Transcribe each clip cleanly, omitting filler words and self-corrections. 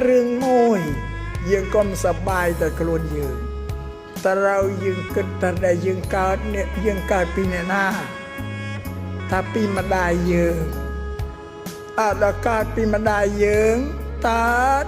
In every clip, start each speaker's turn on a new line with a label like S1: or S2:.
S1: រឿងមួយយើងកុំសប្បាយតែខ្លួនយើងតែយើងគិតតែដែលយើងកើតពីអ្នកណាថាពីម្ដាយយើងដល់កើតពីម្ដាយយើងតើ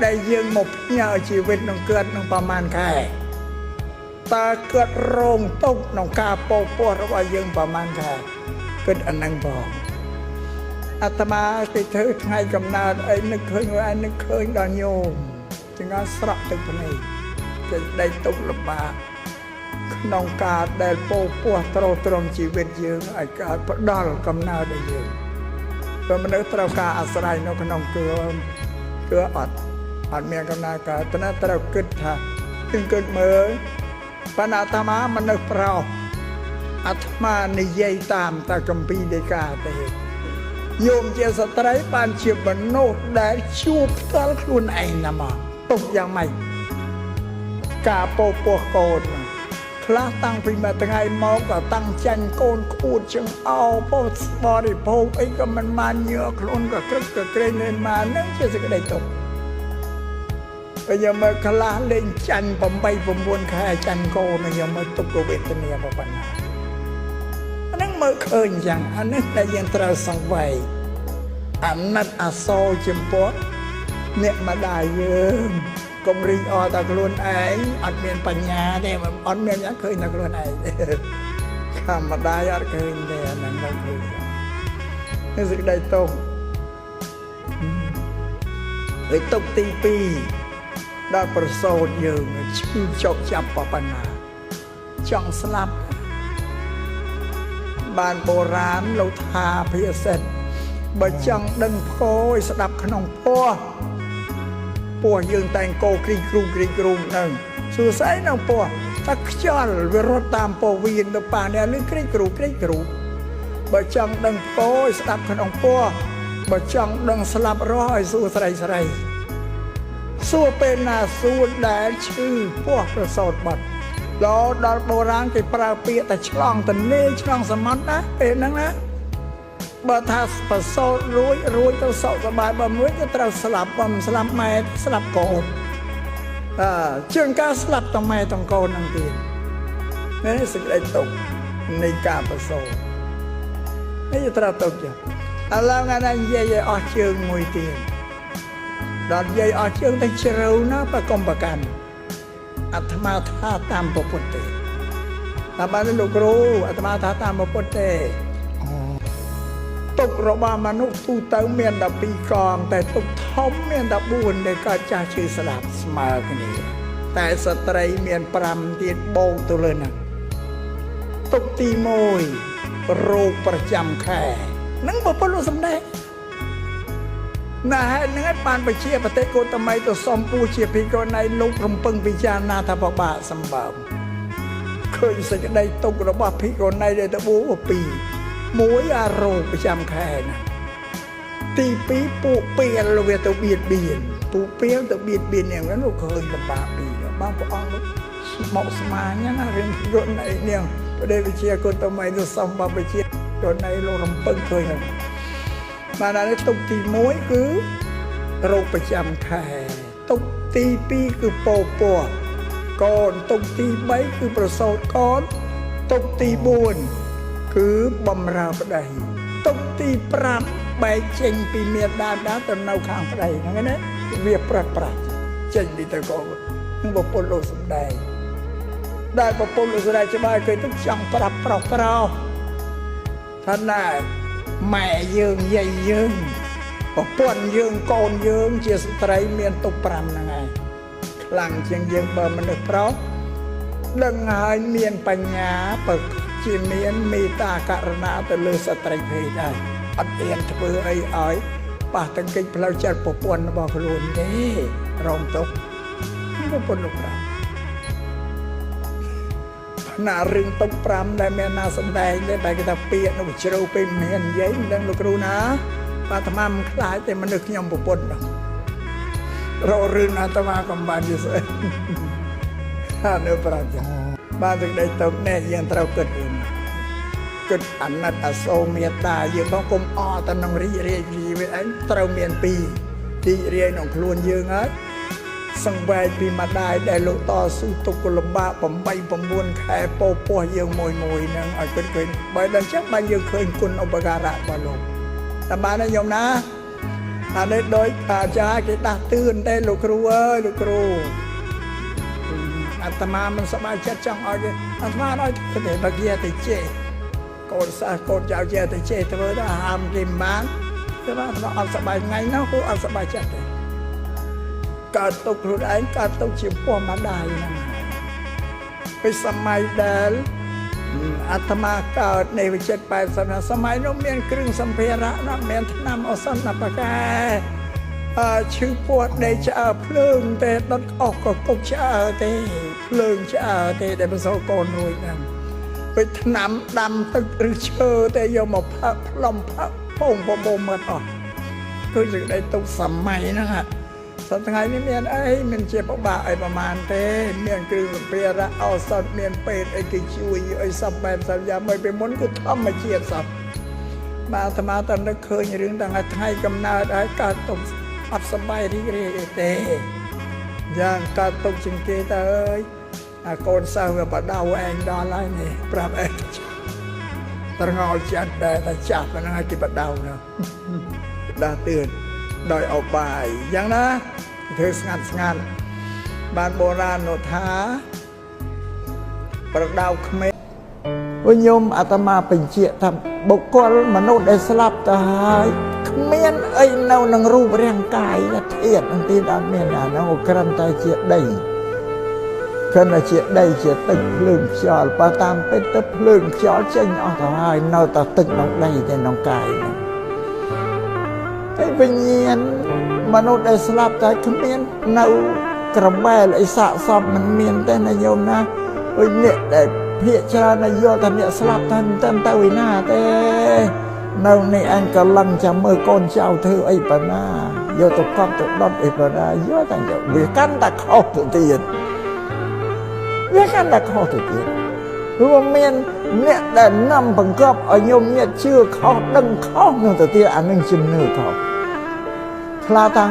S1: ដែលយើងមកផ្ញើជីវិតនឹងកើតនឹងប្រមាណខែតើកើតរងទុកក្នុងការពោពោះរបស់យើងប្រមាណខែគិតអានឹងផងអាត្មាគេធ្វើថ្ងៃកំណើតអីនឹកឃើញដល់ញោមចង្អល់ស្រក់ទឹកភ្នែកចេញដេកទុកលំបាកក្នុងការដែលពោពោះទ្រទ្រង់ជីវិតយើងឲ្យកើតផ្ដល់កំណើតដល់យើងព្រោះមនុស្សត្រូវការអាស្រ័យនៅក្នុងគឺអត់មានកំណើតកើតប៉ុន្តែត្រូវគិតថាគិតមើលបណ្ណាអាត្មាមនុស្សប្រុសអាត្មានិយាយតាមតែគម្ពីរដីកាទេញោមជាស្ត្រីបានជាមនុស្សដែលជួបផ្ទាល់ខ្លួនឯងណាមកទុកយ៉ាងម៉េចការពោពោះកូនខ្លះតាំងពីមួយថ្ងៃមកក៏តាំងចាញ់កូនខួតជើងអោពោបរិភោគអីក៏មិនបានញើខ្លួនក៏ក្រឹកក៏ក្រែងlênមកនឹងជាសេចក្តីទុកពេលយកមកខ្លះលេងចាញ់8 9ខែចាញ់កូនយកមកទុកវេទនាប៉ុណ្ណាអានឹងមើលឃើញយ៉ាងអានេះដែលយើងត្រូវសង្វេគអាណិតអាសូរចំពោះអ្នកម្ដាយយើងកុំរីកអរតែខ្លួនឯងអត់មានបញ្ញាទេអត់មានយ៉ាងឃើញតែខ្លួនឯងខាងម្ដាយអត់ឃើញទេអានឹងមិនឃើញនេះសេចក្តីទុកហើយទុកទី2ដល់ប្រសូតយើងឈឺចុកចាប់ប៉ុណ្ណាចង់ស្លាប់បានបុរាណលោកថាភាសិតបើចង់ដឹងផោយស្ដាប់ក្នុងពោះយើងតែងកោគ្រីគ្រូហ្នឹងសួស្អីនៅពោះតែខ្យល់វារត់តាមពោះវៀនទៅប៉ានេះលឺគ្រីគ្រូបើចង់ដឹងផោយស្ដាប់ក្នុងពោះបើចង់ដឹងស្លាប់រស់ឲ្យសួស្រីសួរពេលណាសួរដែលឈឺពោះប្រសោតបាត់ដល់បុរាណគេប្រើពាក្យតែឆ្លងទន្លេឆ្លងសមុទ្រណាពេលហ្នឹងណាបើថាប្រសោតរួចទៅសោកសប្បាយបើមួយទៅត្រូវស្លាប់បំស្លាប់ម៉ែស្លាប់កូនជាងការស្លាប់តម៉ែតកូនហ្នឹងទៀតនេះសេចក្តីទុកនៃការប្រសោតនេះត្រូវទុកចាឥឡូវថ្ងៃនេះនិយាយឲ្យអស់ជើងមួយទៀតដល់និយាយអស់ជើងទៅជ្រៅណាស់បើកុំប្រកាន់អាត្មាថាតាមពុទ្ធទេតាមបានលោកគ្រូអាត្មាថាតាមពុទ្ធទេទុករបស់មនុស្សទូទៅមាន12កងតែទុកធំមាន14ដែលកើតចាស់ឈឺស្លាប់ស្មើគ្នាតែស្ត្រីមាន5ទៀតបូកទៅលើហ្នឹងទុកទី1រោគប្រចាំខែនឹងពុទ្ធលោកសំដែងណាហេតុហ្នឹងបានបជាបតិកោតមីទៅសំពូជាភិក្ខុណីលោករំពឹងពិចារណាថាបបាក់សម្បើមឃើញសេចក្តីទុករបស់ភិក្ខុណីដែលទៅបួស2មួយអារោគប្រចាំខែណាទី2ពួកពាលវាទៅបៀតបៀនពួកពាលទៅបៀតបៀនយ៉ាងហ្នឹងលោកឃើញលំបាកពីរបងព្រះអង្គមកស្មានណារឿងភិក្ខុណីនេះប្រដេវិជាកោតមីទៅសំបបជាកោណីលោករំពឹងឃើញហ្នឹងបានតែទុកទី1គឺរោគប្រចាំខែទុកទី2គឺពោពោះកូនទុកទី3គឺប្រសូតកូនទុកទី4គឺបំរើប្តីទុកទី5បែកចេញពីមាតាទៅនៅខាងប្តីហ្នឹងណាវាប្រាស់ចេញពីទៅកូននឹងប្រពន្ធលោកសំដែងដែលប្រពន្ធលោកសំដែងច្បាស់គេទៅចង់ប្រាប់ប្រុសថាណែម៉ែយើងយាយយើងប្រពន្ធយើងកូនយើងជាស្ត្រីមានទុក5ហ្នឹងឯងខ្លាំងជាងយើងបើមនុស្សប្រុសដឹងហើយមានបញ្ញាបើជាមានមេត្តាករុណាទៅលើស្ត្រីភេទដែរអត់អៀនធ្វើអីឲ្យប៉ះទាំងកិច្ចផ្លូវចិត្តប្រពន្ធរបស់ខ្លួនទេរងទុកប្រពន្ធលោកប្រាំណារឿងទុក5ដែលមានណាសំដែងទេតែគេថាពាក្យនោះជ្រៅពេកមាននិយាយមិនដឹងលោកគ្រូណាអាត្មាមិនខ្លាចទេមនុស្សខ្ញុំប្រពន្ធហ្នឹងរករឿងអាត្មាកំបានយល់ស្អីថានៅប្រាជ្ញាបានសេចក្តីទុកនេះយើងត្រូវគិតរឿងគិតអាណិតអាសូរមេត្តាយើងបងគុំអត់ទៅនឹងរីករាយជីវិតឯងត្រូវមាន2 ទីរៀនក្នុងខ្លួនយើងហើយសង្វេគពីម្ដាយដែលលោកតស៊ូទុក្ខលំបាក8 9ខែពោពោះយើងមួយហ្នឹងឲ្យគិតឃើញបើដល់ចឹងបានយើងឃើញគុណឧបការៈរបស់លោកតែបានទេញោមណាអានេះដូចអាចារ្យគេដាស់តឿនទេលោកគ្រូអើយលោកគ្រូអាត្មាមិនសប្បាយចិត្តចង់ឲ្យគេអាត្មាឲ្យទៅបើគេទៅជេរកូនសិស្សកូនចៅជាទៅជេរធ្វើទៅហាមគេមិនបានតែអាត្មាអត់សប្បាយថ្ងៃនោះគូអត់សប្បាយចិត្តទេកើតទុកខ្លួនឯងកើតទុកជាពោះម្ដាយហ្នឹងពីសម័យដែលអាត្មាកើតในវិចិត្រ80សម័យនោះមានគ្រឿងសម្ភារៈណាមានថ្នាំឱសថណាបកែឈឺពោះដេកឆ្អើភ្លើងទេដុតអស់ក៏គុកឆ្អើទេភ្លើងឆ្អើទេដែលប្រសល់កូនរួចហ្នឹងពេលថ្នាំដាំទឹកឬឈើទេយកមកផឹកផ្លុំផឹកពងបបោមាត់អស់គឺសេចក្តីទុកសម័យហ្នឹងសប្តាហ៍នេះមានអីមិនជាពិបាកអីប្រហែលទេមានគ្រឿងសម្ភារៈឱសថមានពេទ្យអីគេជួយឲ្យសពបែបសត្វយ៉ាងមិនពីមុនគឺធម្មជាតិសពបាទអាត្មាតែនឹកឃើញរឿងតាំងតែថ្ងៃកំណើតហើយកើតទុកអត់សប្បាយរីករាយអីទេយ៉ាងកើតទុកជាងគេទៅអើយអាកូនសិស្សវាបដៅឯងដល់ហើយនេះប្រាប់ឯងត្រងល់ចិត្តដែរតែចាប់ហ្នឹងឲ្យគេបដៅណាដាស់តឿនដោយអបាយយ៉ាងណាធ្វើស្ងាត់ស្ងាត់បានបុរាណនោះថាប្រដៅក្មេងវិញញោមអាត្មាបញ្ជាក់ថាបុគ្គលមនុស្សដែលស្លាប់ទៅហើយគ្មានអីនៅនឹងរូបរាងកាយធាតុនឹងទីអត់មានអានោះគ្រាន់តែជាដីគ្រាន់តែជាដីជាទឹកភ្លើងខ្យល់បើតាមពិតទៅភ្លើងខ្យល់ចេញអស់ទៅហើយនៅតែទឹកក្នុងដីទេក្នុងកាយហ្នឹងតែវិញ្ញាណមនុស្សដែលស្លាប់តែគ្មាននៅក្របែលអីសាកសពមិនមានទេណាញោមណាដូចអ្នកដែលភាកច្រើនយល់ថាអ្នកស្លាប់តែមិនទៅឯណាទេនៅនេះអញក៏លឹងចាំមើលកូនចៅធ្វើអីប៉ុណ្ណាយកទៅកប់ទៅដុតអីប៉ុណ្ណាយកតែវាកាន់តែខុសទៅទៀតវាកាន់តែខុសទៅទៀតរួមមានអ្នកដែលនាំបង្កប់ឲ្យញោមញាតជឿខុសដឹងខុសនោះទៅទៀតអានឹងជំនឿខុសខ្លះតាំង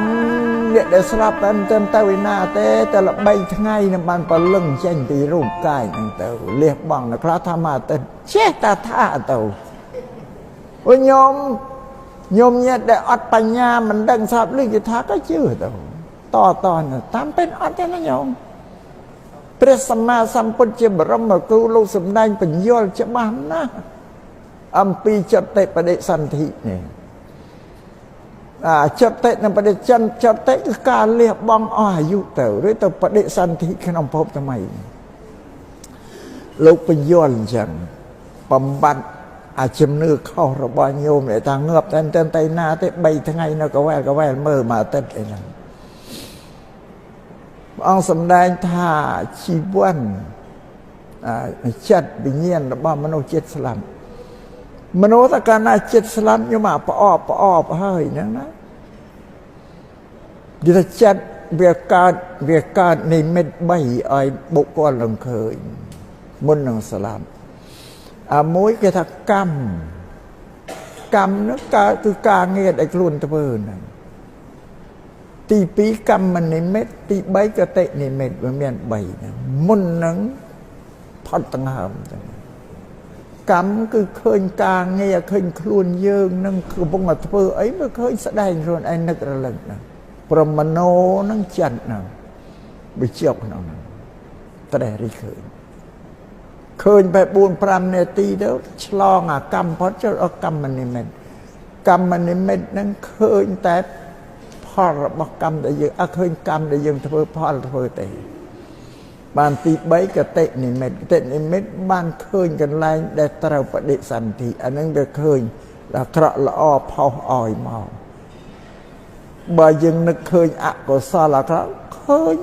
S1: អ្នកដែលស្លាប់តែមិនទៅឯណាទេតែល្បីថ្ងៃនឹងបានប្រលឹងចេញពីរូបកាយហ្នឹងទៅលះបង់ខ្លះថាមកទៅចេះតែថាទៅអូញោមញាតដែលអត់បញ្ញាមិនដឹងស្រាប់ឮគេថាក៏ជឿទៅតតាមពិតអត់ទេណាញោមព្រះសម្មាសម្ពុទ្ធជាបរមគ្រូលោកសម្ដែងបញ្យល់ច្បាស់ណាស់អំពីចតិបដិសន្ធិនេះចតិនិងបដិចិនចតិគឺការលះបង់អស់អាយុទៅឬទៅបដិសន្ធិក្នុងភពថ្មីលោកបញ្យល់អញ្ចឹងបំបត្តិអាជំនឿខុសរបស់ញោមដែលថាងាប់តែណាទេ3ថ្ងៃនៅកវែលមើលមួយអាទិត្យអីហ្នឹងព្រះអង្គសម្ដែងថាជីវិតចិត្តវិញ្ញាណរបស់មនុស្សចិត្តស្លាប់មនុស្សតែកាលណាចិត្តស្លាប់ញោមផ្អប់ហើយហ្នឹងណានិយាយថាចិត្តវាកើតនិមិត្ត3ឲ្យបុគ្គលនឹងឃើញមុននឹងស្លាប់មួយគេថាកម្មនោះកើតគឺការងារដែលខ្លួនធ្វើហ្នឹងទី2កម្មនិមិត្តទី3កតិនិមិត្តវាមាន3ហ្នឹងមុននឹងផុតដង្ហើមទៅកម្មគឺឃើញការងារឃើញខ្លួនយើងនឹងកំពុងតែធ្វើអីមើលឃើញស្ដែងខ្លួនឯងនឹករលឹកហ្នឹងប្រមโนនឹងចិត្តហ្នឹងវាជាប់ក្នុងហ្នឹងត្រេះរិះឃើញបែប4-5នាទីទៅឆ្លងអាកម្មផុតចូលអកម្មនិមិត្តហ្នឹងឃើញតែផលរបស់កម្មដែលយើងឃើញកម្មដែលយើងធ្វើផលធ្វើទេបានទី3កតិនិមិត្តបានឃើញកន្លែងដែលត្រូវបដិសន្ធិអានឹងវាឃើញអាក្រក់ល្អផុសឲ្យមកបើយើងនឹកឃើញអកុសលអាក្រក់ឃើញ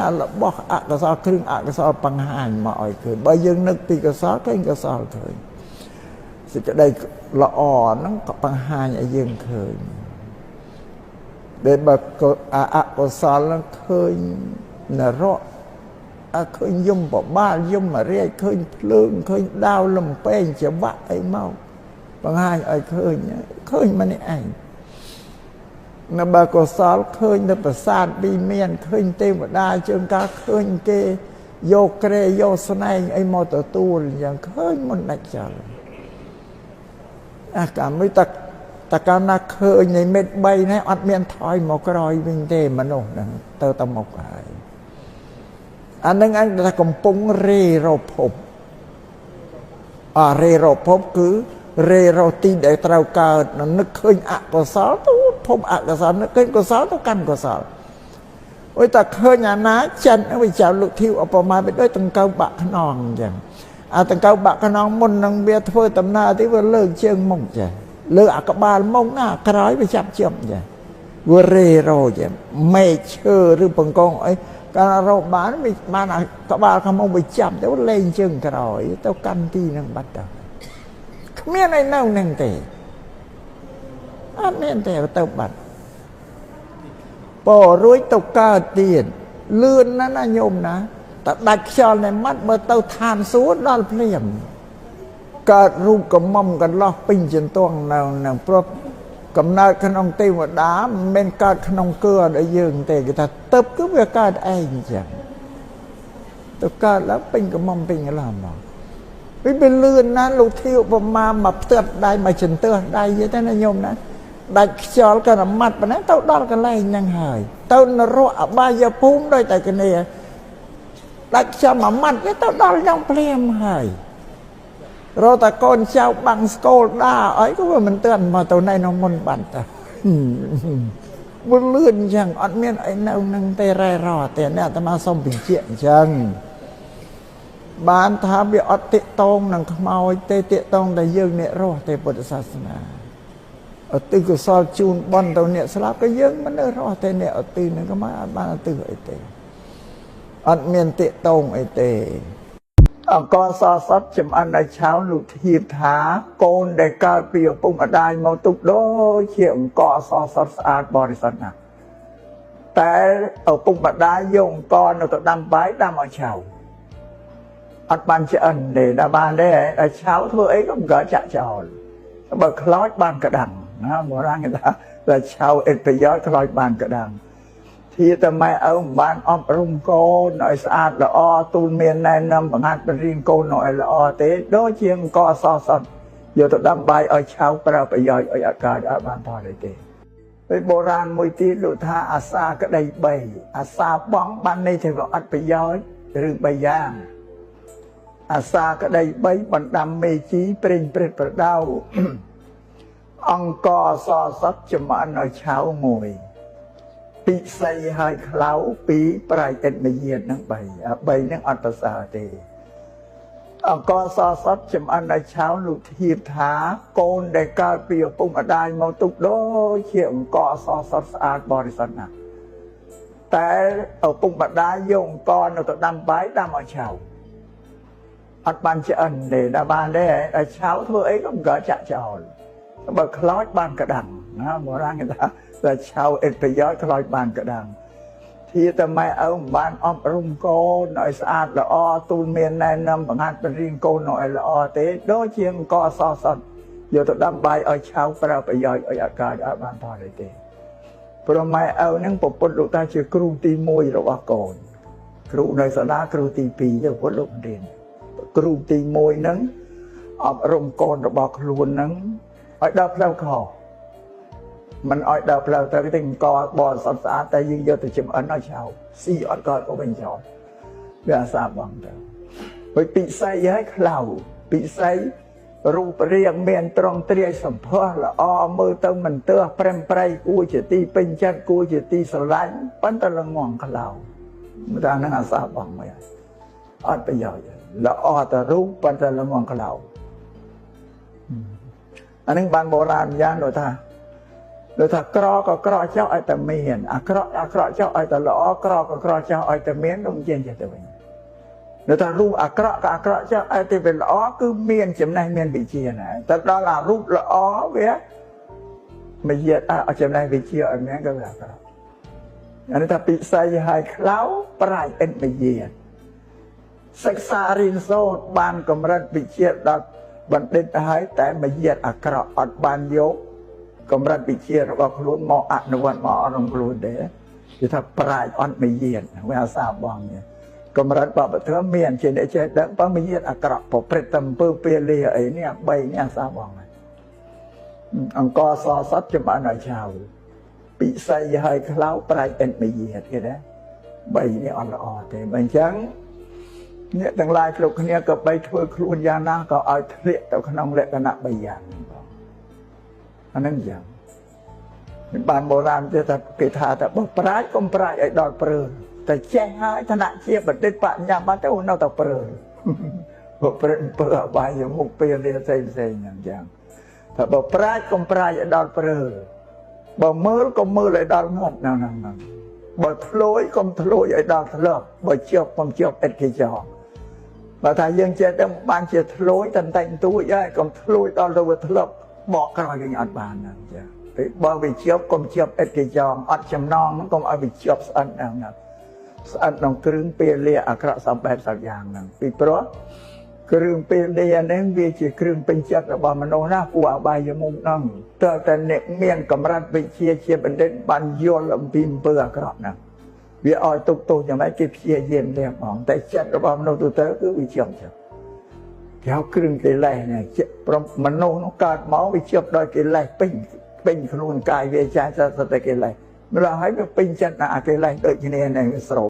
S1: អារបស់អកុសលគ្រឿងអកុសលបង្ហាញមកឲ្យឃើញបើយើងនឹកពីកុសលឃើញកុសលឃើញសេចក្តីល្អហ្នឹងក៏បង្ហាញឲ្យយើងឃើញដែលបើអកុសលឃើញនរកឃើញយមបបាលយមរាជឃើញភ្លើងឃើញដាវលំពេងច្រវាក់អីមកបង្ហាញឲ្យឃើញម្នាក់ឯង nó bà có sál khơi nó bà sát bị miền khơi tê một đai chương ca khơi kê vô kê vô sân ấy mô tờ tu rằng khơi một nạch chở cả mấy ta ca na khơi này mệt bay này ọt miền thói một cái roi bình tê mà nổ tơ tâm một cái anh nâng anh ta còn bông rê rô phụp rê rô phụp cứ rê rô ti để trao cờ nó khơi ạ có sáu phụp ạ có sáu nó khơi có sáu nó căn có sáu ôi ta khơi nhà ná chân nó bị chào lục thiêu ở bò mai bên đôi từng câu bạc non chẳng từng câu bạc non môn năng bia thôi tầm na tí vừa lơ chương mông chẳng lơ các bà mông na cái nói với chạm chậm chẳng vừa rê rô chẳng mẹ chơ rư bằng con ấy cái rô bán bị mà là các bà không mong bị chậm tao lên chừng cái rồi tao căn ti năng bắt đầu không biết này nào năng tệ anh nên tệ tao bắt bỏ rối tao ca tiền lươn nó là nhôm ná ta đặt cho này mắt mà tao than xuống đó là phèm cả rung cầm mông cả lo pin trên toang nào nào pro cầm nát khăn ông tê một đá men cả khăn ông cưa để dừng tê người ta tập cứ việc cả ai chẳng tao cả lá pin cầm mông pin cái làm mà với bên lươn nó lục thiêu mà tượt đây mà chỉnh tượt đây như thế này nhôm ná đặt cho cái nằm mặt mà nói tao đó cái này nhanh hời tao nó rõ ba giờ phun đây tại cái này đặt cho mà mặt cái tao đó trong plem hời rồi ta con cháu bằng Skoda ấy có mình tưởng mà tao này nó muốn bắn ta muốn lươn chẳng ăn miên ấy nào năng tê rai rò tê nè ta mà xong bình chuyện chẳng bán thá bị ọt tệ tông năng mau tê tệ tông đại dương nè rò tê bột sát na ở từ cái sao chun bon tàu nè slap cái dương mà nó rò tê nè ở từ nó có má bán từ ấy tê ăn miên tệ tông ấy tê con so sót chấm ăn đại cháo lụt hiệp thá con đại ca biểu bung ở đài màu tục đôi chuyện cọ so sót sát bò đi sót nèแต่ở bung ở đài dùng con nó tụi đâm bái đâm ở chảo ăn ban chân để đa ban đấy đại cháo thôi ấy cũng gỡ chạ chảo bậc lót ban cả đằng nó mở ra người ta là cháo ít phải gió lót ban cả đằng thì tầm mai ông ban om rung cô nói sát là o tu miền này năm bằng hạt riêng cô nói là o thế đó chiêng co so sánh giờ tôi đâm bài ở cháo para bây giờ ở cả đã ban thôi đấy thế với bộ ran mùi tí lụt tha asa cái đầy bầy asa bóng ban này thì gọi ăn bây giờ rừng bây giang asa cái đầy bầy bằng đam mê chí prin đau ông co so sánh chấm ăn ở cháo ngồi bị say hai khláu bị prai tên mày nhiệt năng bầy năng ăn bát sa tê con so sót chấm ăn đại cháo lụt hiệp thá con đại ca biểu bung ở đài màu tục đôi chuyện cọ so sót sát bò đi sót nèแต่ở bung ở đài dùng con nó tụi đâm bái đâm ở chảo ăn ban chân để đa ban đấy đại cháo thôi ấy cũng gỡ chạ chảo bậc lót ban cả đằng nó mở ra người ta là cháo ít phải gió lót ban cả đằng thì tầm mai ông ban om rung cô nói sát là o tu miền này năm bằng hạt riêng cô nói là o thế đó chiêng co so sánh giờ tôi đâm bài ở cháo para bây giờ ở cả đã ban thôi đấy thế rồi mai ông năng bộ quân đội ta chưa kêu ti môi rồi còn kêu này sẽ đá kêu ti pì rồi quân đội điện kêu ti môi nắng om rung cô rồi bọc luôn nắng ở đâu đâu khổ mình ở đâu đâu tới cái tình co bò sọt sá tay dương vô từ chấm ấn nói chào xì ở coi của mình chọn bây giờ bằng đó với bị say với khẩu bị say rùa riêng miền trong tây sầm phơ là o mơ tông mình tơ prem prey cua chỉ ti pin chân cua chỉ ti sờ lánh bắn ta là ngon khẩu người ta nói là bằng mày ở bây giờ là o ta rú bắn ta là ngon khẩu anh ấy ban bộ làm gian rồi ta rồi ta cọ có cọ cho ai ta miền cọ cho ai ta lõ cọ cho ai ta miền đông trên cho mình rồi ta ru cọ cho ai ta về lõ cứ miền chấm này miền bị chia này ta đó là ru lõ biết mà giờ ở chấm này bị chia ở miền cái là anh ta bị say hai khláu prai en bị gì sắc xa rin sâu ban cầm rad bị chia đặt bắn đến hai tại mà giờ cọ ban vô កម្រិតវិជារបស់ខ្លួនមកអនុវត្តមកអរំខ្លួនដែរគឺថាប្រាជ្ញអត់មានយានវាអាសាបងនេះកម្រិតបបធម៌មានជាអ្នកចេះដឹងបើមានយានអាក្រក់ប្រព្រឹត្តតែអំពើពេលលាអីនេះ3នេះអាសាបងអង្គសសតចំបានឲ្យឆៅពិសីឲ្យខ្លោប្រាជ្ញអិនមានយានគេណា3នេះអត់ល្អទេបើអញ្ចឹងអ្នកទាំងឡាយគ្រប់គ្នាក៏បីធ្វើខ្លួនយ៉ាងណាក៏ឲ្យធ្លាក់ទៅក្នុងលក្ខណៈ3យ៉ាងបងអាហ្នឹងយ៉ាងបានបុរាណគេថាតែបើប្រាជ្ញកុំប្រាជ្ញឲ្យដល់ព្រើតែចេះហើយឋានៈជាបណ្ឌិតបញ្ញាបានទៅនៅតែព្រើព្រឹកពើអបាយមុខពេលនេះផ្សេងហ្នឹងយ៉ាងថាបើប្រាជ្ញកុំប្រាជ្ញឲ្យដល់ព្រើបើមើលកុំមើលឲ្យដល់ងប់ហ្នឹងបើធ្លួយកុំធ្លួយឲ្យដល់ធ្លាប់បើជាប់កុំជាប់ឥតគេចោលបើថាយើងចេះតែបានជាធ្លួយតែតែងទួយហើយកុំធ្លួយដល់ទៅធ្លាប់បកក្រោយយើងអត់បានហ្នឹងចាពេលបើវាជាប់កុំជាប់ឥតគេចោលអត់ចំណងហ្នឹងកុំឲ្យវាជាប់ស្អិតហ្នឹងស្អិតក្នុងគ្រឿងពេលលាអាក្រក់សម្បែបសត្វយ៉ាងហ្នឹងពីព្រោះគ្រឿងពេលលាហ្នឹងវាជាគ្រឿងពេញចិត្តរបស់មនុស្សណាពួកអបាយមុខហ្នឹងតើតែអ្នកមានកម្រិតវិជ្ជាជាបណ្ឌិតបានយល់អំពីអំពើអាក្រក់ហ្នឹងវាឲ្យទុកទោសយ៉ាងម៉េចគេព្យាយាមលះបង់តែចិត្តរបស់មនុស្សទូទៅគឺវាជាប់ចិត្តគេហៅគ្រឿងកិលេសនេះព្រមមនុស្សនោះកើតមកវាជាប់ដោយកិលេសពេញខ្លួនកាយវាចាសតែកិលេសម្ល៉េះហើយវាពេញចិត្តអាកិលេសដូចគ្នានឹងស្រោ